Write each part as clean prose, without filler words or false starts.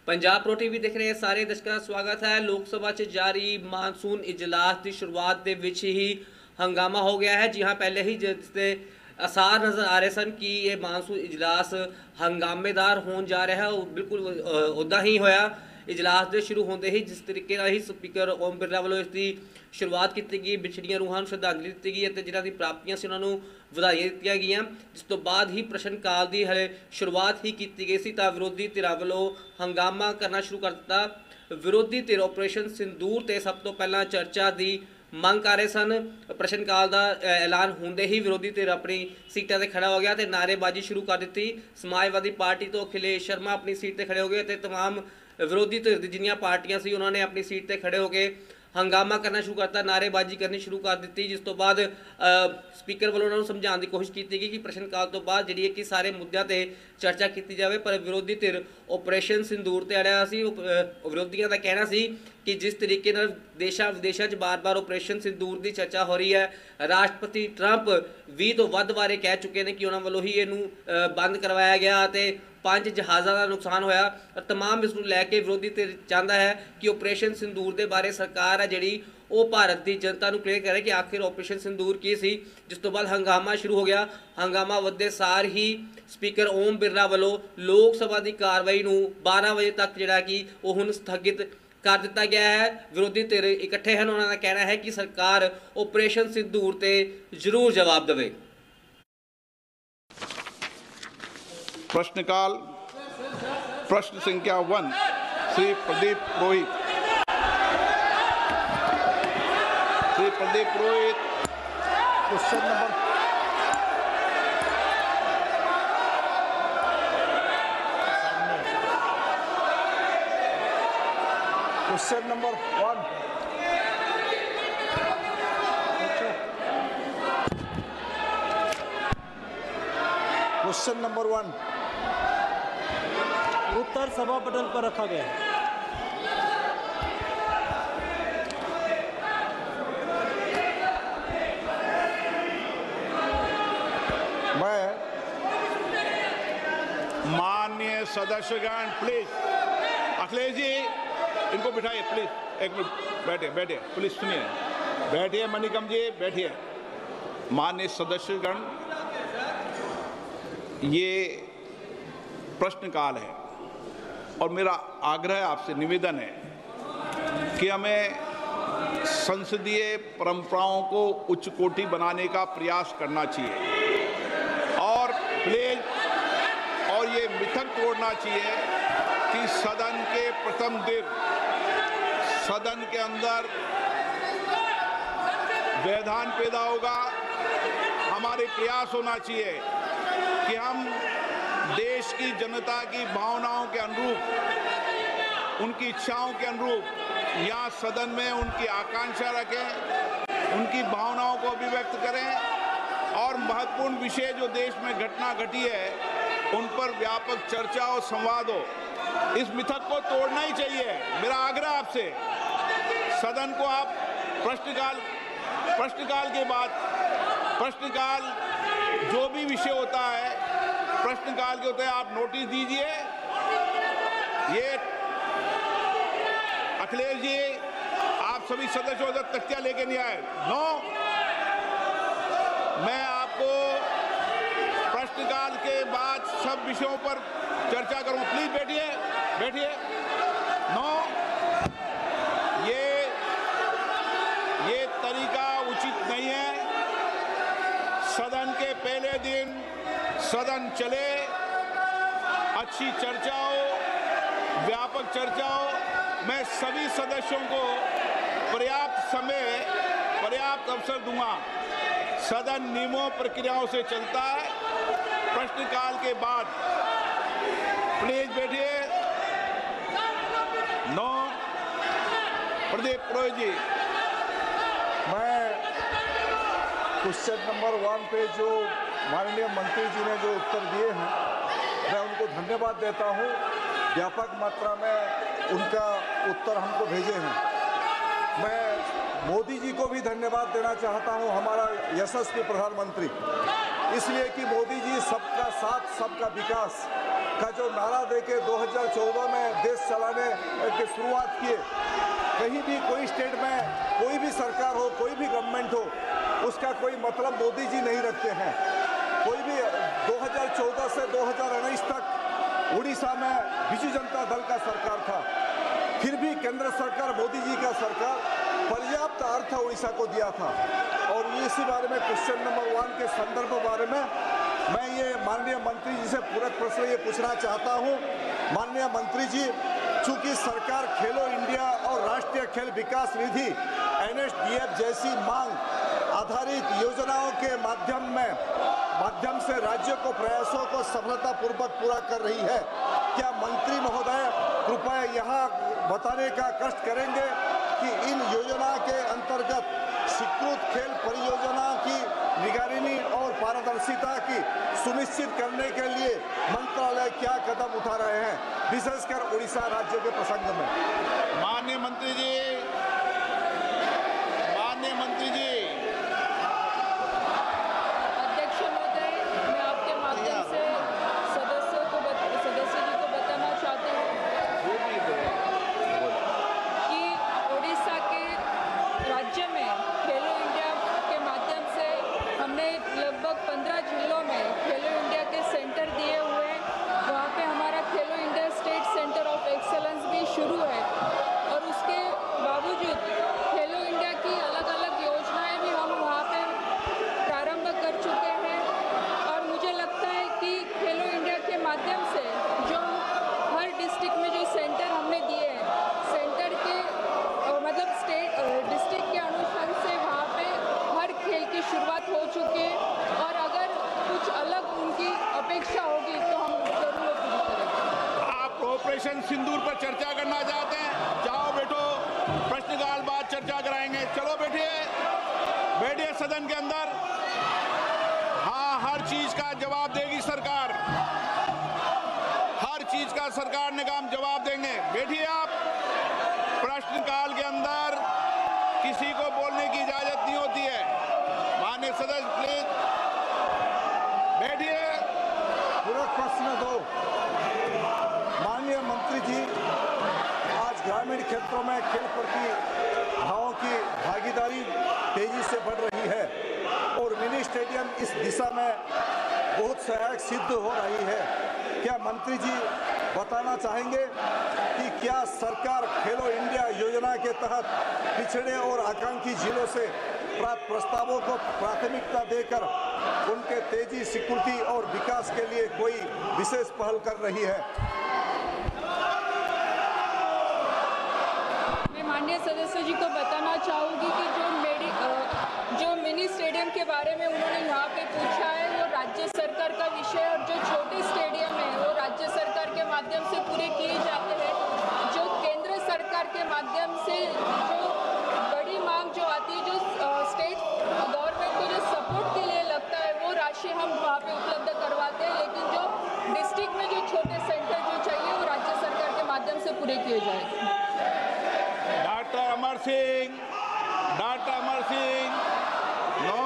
Punjab pro TV देख रहे सारे दर्शकों का स्वागत है। लोक सभा च जारी मानसून इजलास की शुरुआत के विच ही हंगामा हो गया है। जी हाँ, पहले ही जिसके आसार नज़र आ रहे सन कि ये मानसून इजलास हंगामेदार होने जा रहा है, बिल्कुल उदा ही होया। इजलास के शुरू होते ही जिस तरीके ही स्पीकर ओम बिरला वालों इसकी शुरुआत की गई, बिछड़ियां रूहां श्रद्धांजलि दी गई, जिन्हों की प्राप्तियां से उन्होंने ਵਧਾਈਆਂ ਦਿੱਤੀਆਂ ਗਈਆਂ। जिस तो बाद ही प्रश्न काल की हले शुरुआत ही की गई सी तां विरोधी धिरां वालों हंगामा करना शुरू कर दिता। विरोधी धिर ऑपरेशन सिंदूर ते सब तो पहला चर्चा की मंग कर रहे सन। प्रश्न काल का ऐलान होंदे ही विरोधी धिर अपनी सीटां ते खड़ा हो गया तो नारेबाजी शुरू कर दी। समाजवादी पार्टी तो अखिलेश शर्मा अपनी सीट पर खड़े हो गए तो तमाम विरोधी धिर दी जिन्नियां पार्टियां सी उन्होंने अपनी सीट पर खड़े होकर हंगामा करना शुरू करता, नारेबाजी करनी शुरू कर दी। जिस तो बाद स्पीकर वालों उन्होंने समझाने की कोशिश की गई कि प्रश्न काल तो बाद जी कि सारे मुद्दों पर चर्चा की जाए, पर विरोधी धिर ऑपरेशन सिंदूर ते अड़िया सी। विरोधियों का कहना सी कि जिस तरीके देशा विदेशों बार बार ऑपरेशन सिंदूर की चर्चा हो रही है, राष्ट्रपति ट्रंप 20 तो वध बारे कह चुके हैं कि उन्होंने वालों ही इनू बंद करवाया गया, 5 जहाज़ों का नुकसान होया। तमाम इसनूं लैके विरोधी धिर चाहता है कि ऑपरेशन सिंदूर के बारे सरकार है जी वो भारत की जनता को क्लीयर करे कि आखिर ऑपरेशन सिंदूर की सी। जिस तो बाद हंगामा शुरू हो गया। हंगामा वधदे सार ही स्पीकर ओम बिरला वालों लोक सभा की कार्रवाई नूं 12 बजे तक जिहड़ा कि वो हुण स्थगित कर दिता गया है। विरोधी धिर इकट्ठे हैं, उन्होंने कहना है कि सरकार ऑपरेशन सिंदूर ते जरूर जवाब देवे। प्रश्नकाल प्रश्न संख्या 1 Shri Pradeep Purohit. Shri Pradeep Purohit question number one. Question number 1 उत्तर सभा पटल पर रखा गया है। मैं माननीय सदस्यगण प्लीज, अखिलेश जी इनको बिठाइए प्लीज, एक मिनट बैठिए प्लीज, सुनिए, बैठिए मणिकम जी बैठिए। माननीय सदस्यगण, ये प्रश्नकाल है और मेरा आग्रह आपसे निवेदन है कि हमें संसदीय परंपराओं को उच्च कोटि बनाने का प्रयास करना चाहिए और प्लीज और ये मिथक तोड़ना चाहिए कि सदन के प्रथम दिन सदन के अंदर व्यवधान पैदा होगा। हमारे प्रयास होना चाहिए कि हम देश की जनता की भावनाओं के अनुरूप, उनकी इच्छाओं के अनुरूप यहाँ सदन में उनकी आकांक्षा रखें, उनकी भावनाओं को अभिव्यक्त करें और महत्वपूर्ण विषय जो देश में घटना घटी है उन पर व्यापक चर्चा और संवाद हो। इस मिथक को तोड़ना ही चाहिए। मेरा आग्रह आपसे, सदन को आप प्रश्नकाल के बाद प्रश्नकाल जो भी विषय होता है प्रश्नकाल के होते हैं आप नोटिस दीजिए। ये अखिलेश जी आप सभी सदस्यों तक तख्तिया लेके नहीं आए। नो, मैं आपको प्रश्नकाल के बाद सब विषयों पर चर्चा करूं। प्लीज बैठिए। नो, ये तरीका उचित नहीं है। सदन के पहले दिन सदन चले, अच्छी चर्चा हो, व्यापक चर्चा हो। मैं सभी सदस्यों को पर्याप्त समय, पर्याप्त अवसर दूंगा। सदन नियमों प्रक्रियाओं से चलता है। प्रश्नकाल के बाद प्लीज बैठिए। नो, प्रदीप पुरोहित जी। मैं क्वेश्चन नंबर 1 पे जो माननीय मंत्री जी ने जो उत्तर दिए हैं, मैं उनको धन्यवाद देता हूं। व्यापक मात्रा में उनका उत्तर हमको भेजे हैं। मैं मोदी जी को भी धन्यवाद देना चाहता हूं, हमारा यशस्वी प्रधानमंत्री। इसलिए कि मोदी जी सबका साथ सबका विकास का जो नारा देके 2014 में देश चलाने की शुरुआत किए, कहीं भी कोई स्टेट में कोई भी सरकार हो, कोई भी गवर्नमेंट हो, उसका कोई मतलब मोदी जी नहीं रखते हैं। कोई भी 2014 से 2019 तक उड़ीसा में बिजू जनता दल का सरकार था, फिर भी केंद्र सरकार मोदी जी का सरकार पर्याप्त अर्थ उड़ीसा को दिया था। और इसी बारे में क्वेश्चन नंबर 1 के संदर्भ बारे में मैं ये माननीय मंत्री जी से पूरक प्रश्न ये पूछना चाहता हूँ। माननीय मंत्री जी, चूंकि सरकार खेलो इंडिया और राष्ट्रीय खेल विकास निधि NSDF जैसी मांग आधारित योजनाओं के माध्यम से राज्यों को प्रयासों को सफलतापूर्वक पूरा कर रही है, क्या मंत्री महोदय कृपया यहाँ बताने का कष्ट करेंगे कि इन योजना के अंतर्गत स्वीकृत खेल परियोजना की निगरानी और पारदर्शिता की सुनिश्चित करने के लिए मंत्रालय क्या कदम उठा रहे हैं, विशेषकर उड़ीसा राज्य के प्रसंग में? माननीय मंत्री जी, अध्यक्ष महोदय, मैं आपके माध्यम से सदस्य जी को बताना चाहती हूँ कि उड़ीसा के राज्य में खेलो इंडिया के माध्यम से हमने लगभग 15 जिलों में खेलो इंडिया के सेंटर दिए हुए हैं। वहाँ पे हमारा खेलो India state centre of excellence भी शुरू है और उसके बावजूद खेलो इंडिया की अलग अलग योजनाएं भी हम वहाँ पे प्रारंभ कर चुके हैं। और मुझे लगता है कि खेलो इंडिया के माध्यम से जो हर डिस्ट्रिक्ट में जो सेंटर हमने दिए हैं, सेंटर के मतलब डिस्ट्रिक्ट के अनुसार से वहाँ पे हर खेल की शुरुआत हो चुकी है और अगर कुछ अलग उनकी अपेक्षा होगी तो हम जरूर पूरी करेंगे। आप ऑपरेशन सिंदूर पर चर्चा करना चाहते हैं? जाओ बैठो, प्रश्नकाल बाद चर्चा कराएंगे। चलो बैठिए सदन के अंदर। हाँ, हर चीज का जवाब देगी सरकार, हर चीज का सरकार ने काम जवाब देंगे। बैठिए आप। प्रश्नकाल के अंदर किसी को बोलने की इजाजत नहीं होती है। माननीय सदस्य प्लीज बैठिए। पूरक प्रश्न 2। माननीय मंत्री जी, आज ग्रामीण क्षेत्रों में खेल प्रतिभाओं की भागीदारी तेजी से बढ़ रही है और मिनी स्टेडियम इस दिशा में बहुत सहायक सिद्ध हो रही है। क्या मंत्री जी बताना चाहेंगे कि क्या सरकार खेलो इंडिया योजना के तहत पिछड़े और आकांक्षी जिलों से प्राप्त प्रस्तावों को प्राथमिकता देकर उनके तेजी, स्वीकृति और विकास के लिए कोई विशेष पहल कर रही है? मैं माननीय सदस्य जी को बताना चाहूँगी कि जो मिनी स्टेडियम के बारे में उन्होंने यहाँ पे पूछा है वो राज्य सरकार का विषय और जो छोटे स्टेडियम है वो राज्य सरकार के माध्यम से पूरे किए जाते हैं। जो केंद्र सरकार के माध्यम से जो बड़ी मांग जो आती है, जो स्टेट गवर्नमेंट को जो सपोर्ट के लिए लगता है, वो राशि हम वहाँ पे उपलब्ध करवाते हैं। लेकिन जो डिस्ट्रिक्ट में जो छोटे सेंटर जो चाहिए वो राज्य सरकार के माध्यम से पूरे किए जाएंगे। Doctor Amar Singh, no.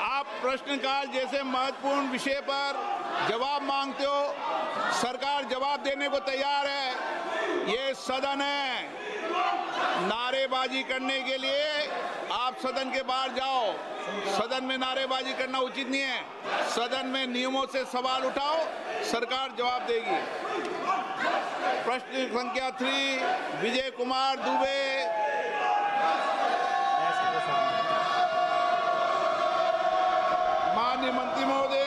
आप प्रश्नकाल जैसे महत्वपूर्ण विषय पर जवाब मांगते हो, सरकार जवाब देने को तैयार है। ये सदन है, नारेबाजी करने के लिए आप सदन के बाहर जाओ। सदन में नारेबाजी करना उचित नहीं है। सदन में नियमों से सवाल उठाओ, सरकार जवाब देगी। प्रश्न संख्या 3, विजय कुमार दुबे। माननीय मंत्री महोदय,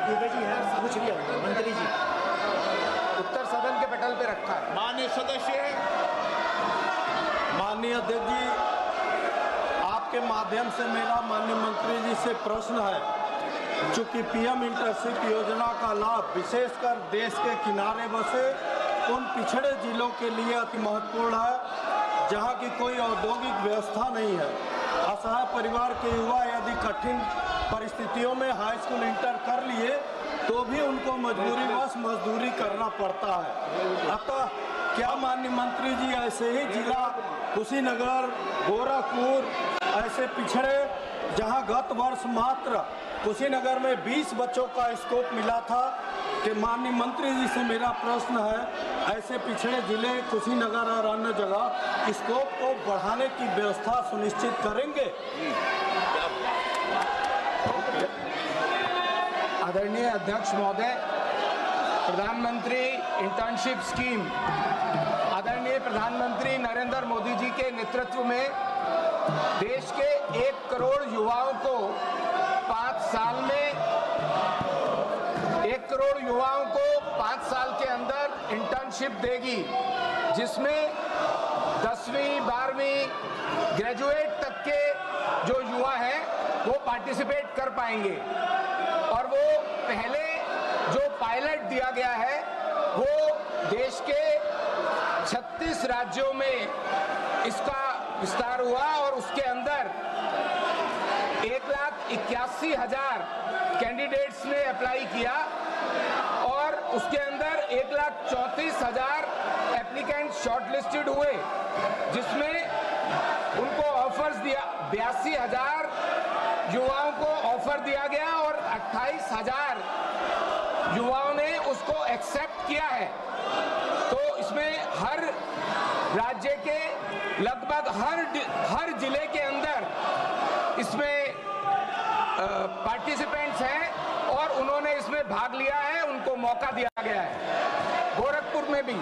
दुबे जी है, पूछ लिया मंत्री जी। उत्तर सदन के पटल पे रखा है। माननीय सदस्य। माननीय अध्यक्ष जी, आपके माध्यम से मेरा माननीय मंत्री जी से प्रश्न है, चूँकि PM इंटरशिप योजना का लाभ विशेषकर देश के किनारे बसे उन पिछड़े जिलों के लिए अति महत्वपूर्ण है जहां की कोई औद्योगिक व्यवस्था नहीं है। असहाय परिवार के युवा यदि कठिन परिस्थितियों में हाई स्कूल इंटर कर लिए तो भी उनको मजबूरीवश मजदूरी करना पड़ता है। अतः क्या माननीय मंत्री जी ऐसे ही जिला कुशीनगर, गोरखपुर ऐसे पिछड़े जहां गत वर्ष मात्र कुशीनगर में 20 बच्चों का स्कोप मिला था कि माननीय मंत्री जी से मेरा प्रश्न है, ऐसे पिछड़े जिले कुशीनगर और अन्य जगह स्कोप को बढ़ाने की व्यवस्था सुनिश्चित करेंगे? आदरणीय अध्यक्ष महोदय, प्रधानमंत्री इंटर्नशिप स्कीम आदरणीय प्रधानमंत्री नरेंद्र मोदी जी के नेतृत्व में देश के 1 करोड़ युवाओं को 5 साल में 1 करोड़ युवाओं को 5 साल के अंदर इंटर्नशिप देगी, जिसमें 10वीं 12वीं ग्रेजुएट तक के जो युवा हैं वो पार्टिसिपेट कर पाएंगे। और वो पहले जो पायलट दिया गया है वो देश के 36 राज्यों में इसका विस्तार हुआ और उसके अंदर 1,81,000 कैंडिडेट्स ने अप्लाई किया और उसके अंदर 1,34,000 एप्लीकेंट शॉर्टलिस्टेड हुए, जिसमें उनको ऑफर्स दिया 82,000 युवाओं को ऑफर दिया गया और 28,000 युवाओं ने उसको एक्सेप्ट किया है। तो इसमें हर राज्य के लगभग हर जिले के अंदर इसमें पार्टिसिपेंट्स हैं और उन्होंने इसमें भाग लिया है, उनको मौका दिया गया है। गोरखपुर में भी